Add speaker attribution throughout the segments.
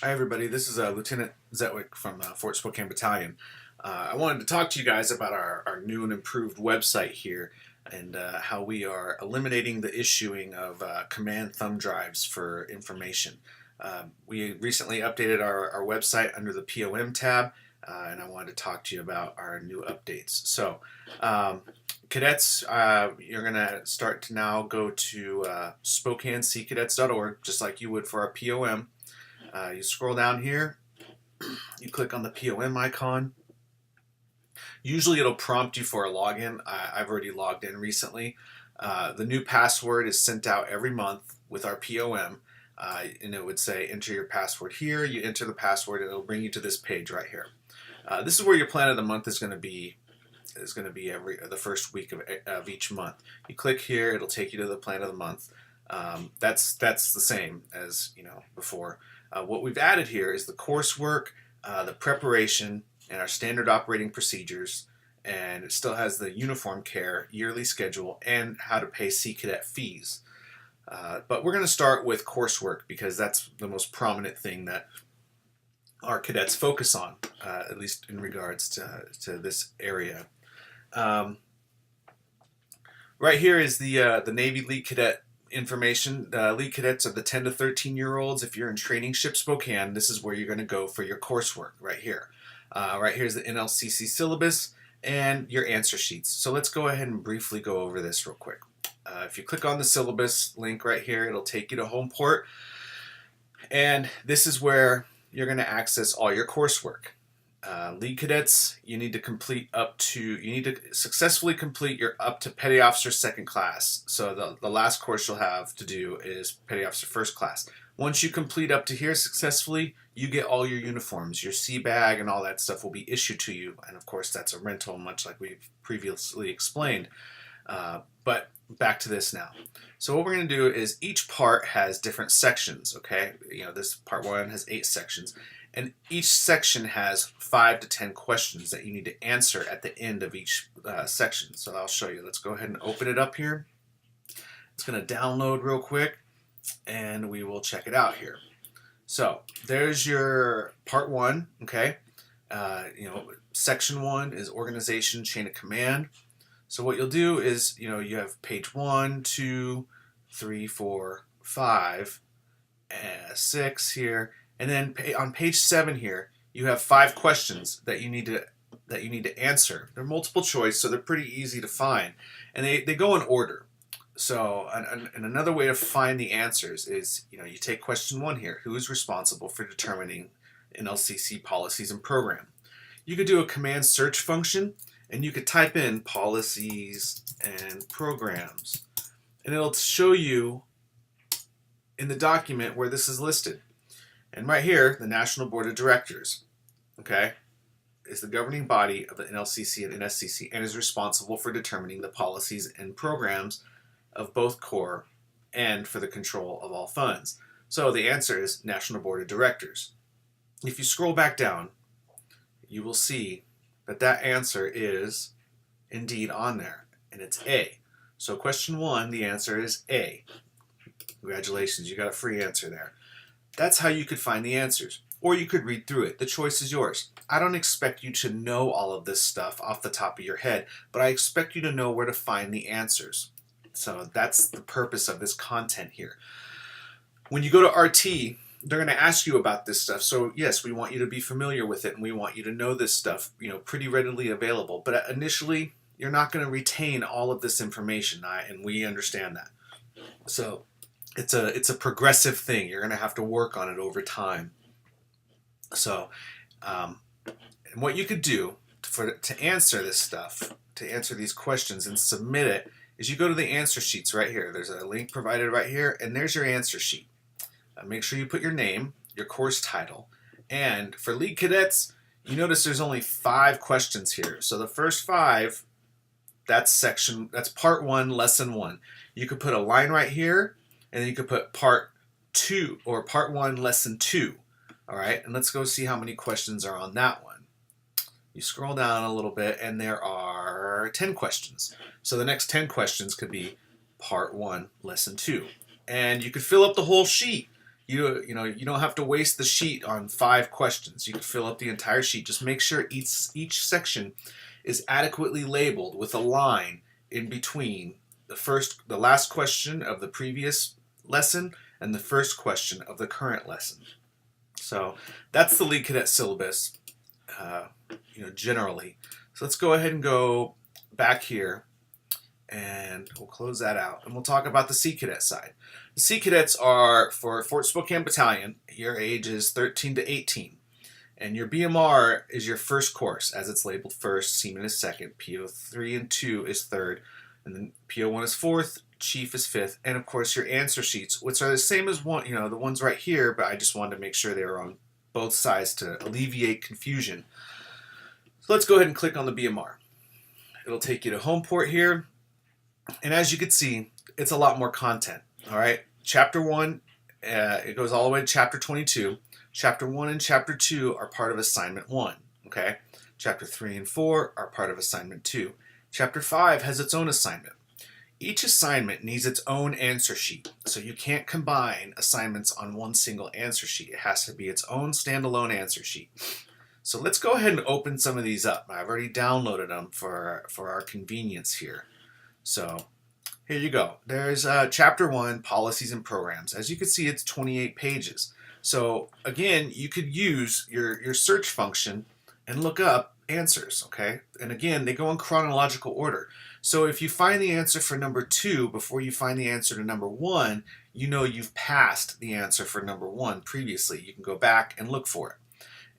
Speaker 1: Hi everybody, this is Lieutenant Zetwick from Fort Spokane Battalion. I wanted to talk to you guys about our new and improved website here and how we are eliminating the issuing of command thumb drives for information. We recently updated our website under the POM tab and I wanted to talk to you about our new updates. So cadets, you're going to start to now go to SpokaneSeaCadets.org just like you would for our POM. You scroll down here, you click on the POM icon. Usually it'll prompt you for a login. I've already logged in recently. The new password is sent out every month with our POM, and it would say enter your password here. You enter the password and it'll bring you to this page right here. This is where your plan of the month is going to be. The first week of each month. You click here, it'll take you to the plan of the month. That's the same as before. What we've added here is the coursework, the preparation, and our standard operating procedures, and it still has the uniform care, yearly schedule, and how to pay Sea Cadet fees. But we're going to start with coursework because that's the most prominent thing that our cadets focus on, at least in regards to this area. Right here is the Navy Lead Cadet information. Lead cadets are the 10 to 13 year olds. If you're in Training Ship Spokane, this is where you're going to go for your coursework right here. Right here is the NLCC syllabus and your answer sheets. So let's go ahead and briefly go over this real quick. If you click on the syllabus link right here, it'll take you to home port, and this is where you're going to access all your coursework. Lead cadets, you need to successfully complete your up to Petty Officer 2nd class. So the last course you'll have to do is Petty Officer 1st class. Once you complete up to here successfully, you get all your uniforms, your sea bag, and all that stuff will be issued to you. And of course, that's a rental, much like we've previously explained. But back to this now. So what we're going to do is each part has different sections. Okay, this part 1 has 8 sections. And each section has 5 to 10 questions that you need to answer at the end of each section. So I'll show you. Let's go ahead and open it up here. It's going to download real quick, and we will check it out here. So there's your part 1. Okay, section 1 is organization, chain of command. So what you'll do is, you have page 1, 2, 3, 4, 5, 6 here. And then on page 7 here, you have 5 questions that you need to answer. They're multiple choice, so they're pretty easy to find, and they go in order. So, and another way to find the answers is, you take question 1 here: who is responsible for determining NLCC policies and program? You could do a command search function, and you could type in policies and programs, and it'll show you in the document where this is listed. And right here, the National Board of Directors, okay, is the governing body of the NLCC and NSCC and is responsible for determining the policies and programs of both Corps and for the control of all funds. So the answer is National Board of Directors. If you scroll back down, you will see that that answer is indeed on there, and it's A. So question 1, the answer is A. Congratulations, you got a free answer there. That's how you could find the answers. Or you could read through it. The choice is yours. I don't expect you to know all of this stuff off the top of your head, but I expect you to know where to find the answers. So that's the purpose of this content here. When you go to RT, they're going to ask you about this stuff. So yes, we want you to be familiar with it, and we want you to know this stuff, pretty readily available. But initially, you're not going to retain all of this information, and we understand that. So it's a progressive thing. You're going to have to work on it over time. So, and what you could do to answer this stuff, to answer these questions and submit it, is you go to the answer sheets right here. There's a link provided right here, and there's your answer sheet. Make sure you put your name, your course title, and for lead cadets, you notice there's only 5 questions here. So the first 5, that's part 1, lesson 1. You could put a line right here, and then you could put part 2 or part 1, lesson 2. All right, and let's go see how many questions are on that one. You scroll down a little bit, and there are 10 questions. So the next 10 questions could be part 1, lesson 2. And you could fill up the whole sheet. you don't have to waste the sheet on 5 questions. You can fill up the entire sheet. Just make sure each section is adequately labeled with a line in between the last question of the previous lesson and the first question of the current lesson. So that's the Lead Cadet syllabus, generally. So let's go ahead and go back here, and we'll close that out, and we'll talk about the Sea Cadet side. The Sea Cadets are for Fort Spokane Battalion. Your age is 13 to 18. And your BMR is your first course, as it's labeled first, Seaman is second, PO 3 and 2 is third, and then PO 1 is fourth, Chief is fifth, and of course your answer sheets, which are the same as the ones right here, but I just wanted to make sure they were on both sides to alleviate confusion. So let's go ahead and click on the BMR. It'll take you to home port here, and as you can see, it's a lot more content. All right, Chapter 1, it goes all the way to Chapter 22. Chapter 1 and Chapter 2 are part of Assignment 1. Okay, Chapter 3 and 4 are part of Assignment 2. Chapter 5 has its own assignment. Each assignment needs its own answer sheet, so you can't combine assignments on one single answer sheet. It has to be its own standalone answer sheet. So let's go ahead and open some of these up. I've already downloaded them for our convenience here. So here you go. There's Chapter 1, Policies and Programs. As you can see, it's 28 pages. So again, you could use your search function and look up answers, okay? And again, they go in chronological order. So if you find the answer for number 2 before you find the answer to number 1, you know you've passed the answer for number 1 previously. You can go back and look for it.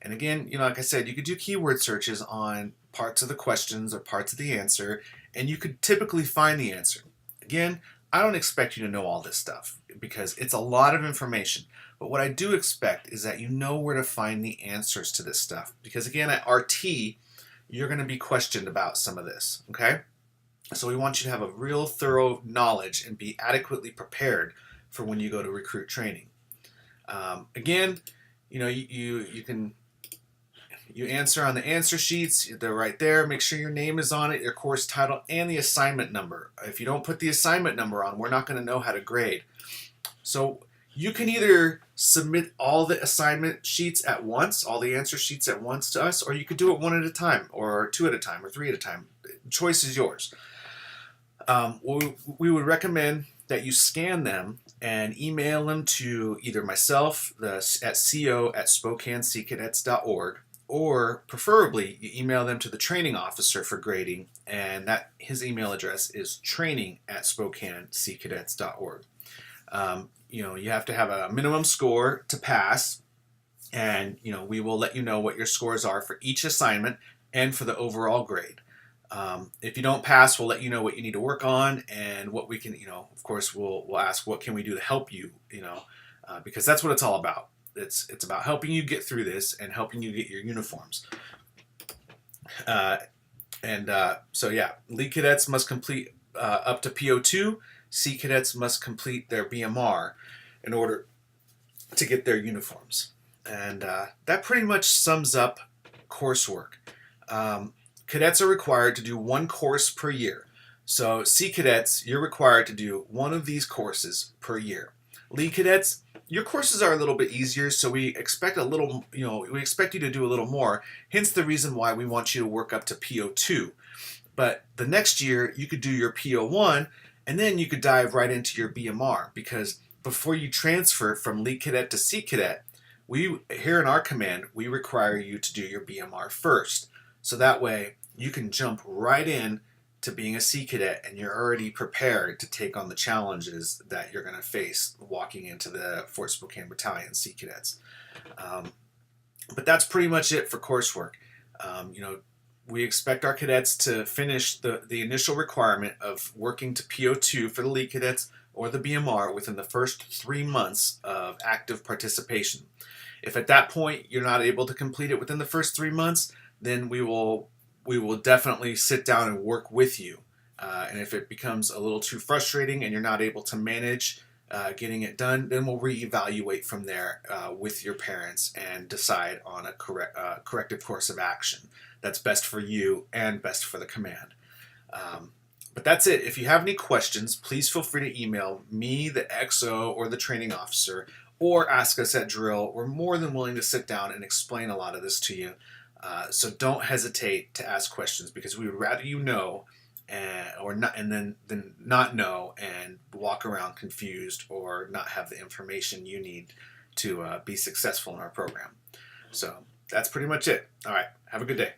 Speaker 1: And again, like I said, you could do keyword searches on parts of the questions or parts of the answer, and you could typically find the answer. Again, I don't expect you to know all this stuff because it's a lot of information. But what I do expect is that you know where to find the answers to this stuff. Because again, at RT, you're going to be questioned about some of this, okay? So we want you to have a real thorough knowledge and be adequately prepared for when you go to recruit training. Again, you answer on the answer sheets. They're right there. Make sure your name is on it, your course title, and the assignment number. If you don't put the assignment number on, we're not going to know how to grade. So you can either submit all the assignment sheets at once, all the answer sheets at once to us, or you could do it 1 at a time, or 2 at a time, or 3 at a time. The choice is yours. We would recommend that you scan them and email them to either myself at co@spokaneseacadets.org, or preferably you email them to the training officer for grading, and his email address is training@spokaneseacadets.org. You have to have a minimum score to pass, and we will let you know what your scores are for each assignment and for the overall grade. If you don't pass, we'll let you know what you need to work on and what we can, of course, we'll ask what can we do to help you, because that's what it's all about. It's about helping you get through this and helping you get your uniforms. So yeah, Lead Cadets must complete up to PO2. Sea Cadets must complete their BMR in order to get their uniforms. And that pretty much sums up coursework. Cadets are required to do 1 course per year. So Sea Cadets, you're required to do 1 of these courses per year. Lead Cadets, your courses are a little bit easier, so we expect we expect you to do a little more, hence the reason why we want you to work up to PO2. But the next year, you could do your PO1, and then you could dive right into your BMR, because before you transfer from Lead Cadet to Sea Cadet, here in our command, we require you to do your BMR first. So that way, you can jump right in to being a Sea Cadet, and you're already prepared to take on the challenges that you're going to face walking into the Fort Spokane Battalion Sea Cadets. But that's pretty much it for coursework. We expect our cadets to finish the initial requirement of working to PO2 for the Lead Cadets or the BMR within the first 3 months of active participation. If at that point you're not able to complete it within the first 3 months, then we will definitely sit down and work with you. And if it becomes a little too frustrating and you're not able to manage getting it done, then we'll reevaluate from there with your parents and decide on a corrective course of action that's best for you and best for the command. But that's it. If you have any questions, please feel free to email me, the XO, or the training officer, or ask us at drill. We're more than willing to sit down and explain a lot of this to you. So don't hesitate to ask questions, because we would rather you know or not, and then not know and walk around confused or not have the information you need to be successful in our program. So that's pretty much it. All right, have a good day.